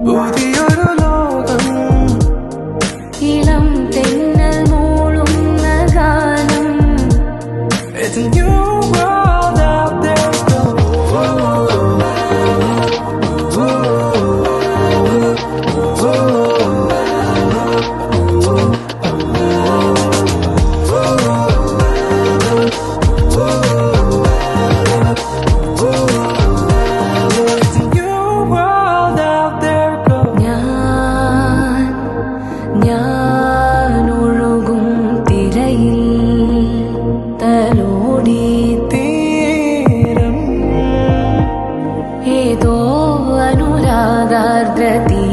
പുതിയൊരു ലോകം ഇളം തെന്നൽ മൂളുന്ന ഗാനം. It's a new world out there. ഞാൻ ഒഴുകും തിരയിൽ തലോടി തീരം ഏതോ അനുരാഗാർദ്രതീ